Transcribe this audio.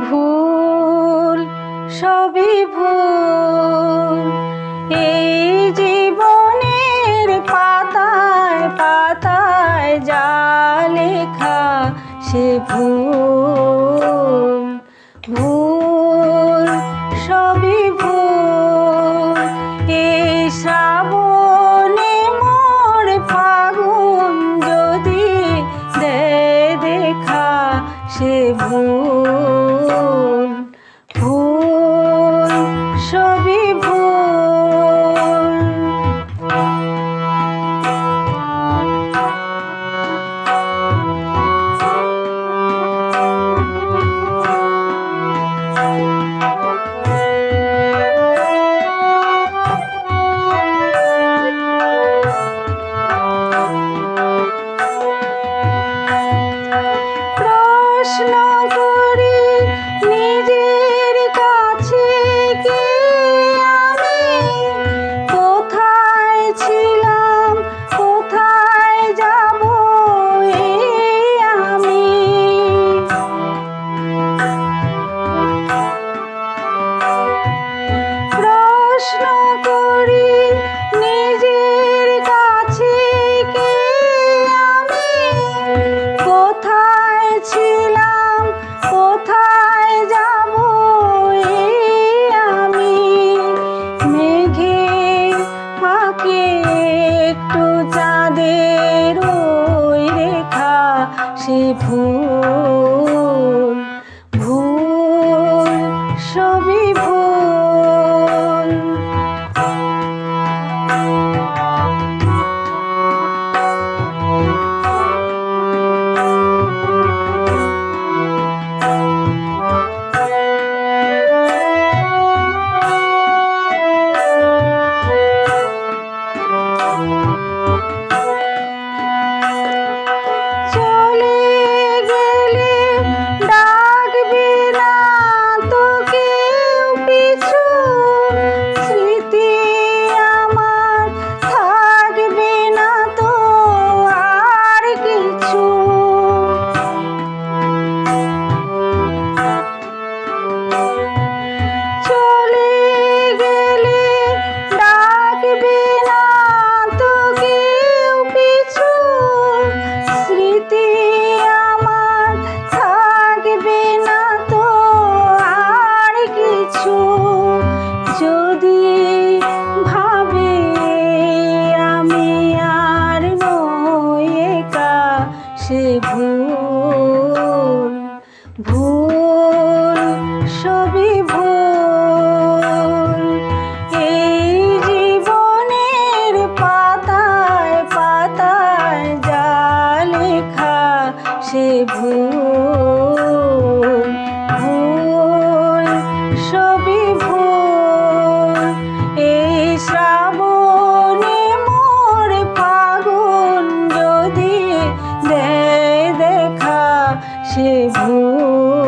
ভুল সবই ভুল, এই জীবনের পাতায় পাতায় যা লেখা সে ভুল। ভুল সবই ভুল, এই শ্রাবণে মোর ফাগুন যদি দেয় দেখা সে ভুল। ভুল সবই ভুল। প্রশ্ন করি নিজের কাছে কি আমি কোথায় ছিলাম কোথায় যাব এই আমি। প্রশ্ন করি নিজের কাছে কি আমি কোথায় ছিলাম কোথায় যাব এই আমি। মেঘের ফাঁকে একটু চাঁদের ওই রেখা সে ভুল। ভুল সবই ভুল। চলে গেলে ডাকবে না তো কেউ পিছু, স্মৃতি আমার থাকবে না তো আর কিছু। চলে গেলে ডাকবে না তো কেউ পিছু, স্মৃতি আমার থাকবে না তো আর কিছু। যদি ভাবে আমি আর নই একা সে ভুল। ভুল সবই ভুল, এই জীবনের পাতায় পাতায় যা লেখা সে ভুল। ভুল সবই ভুল, এই শ্রাবণে মোর ফাগুন যদি দেয় দেখা সে ভুল।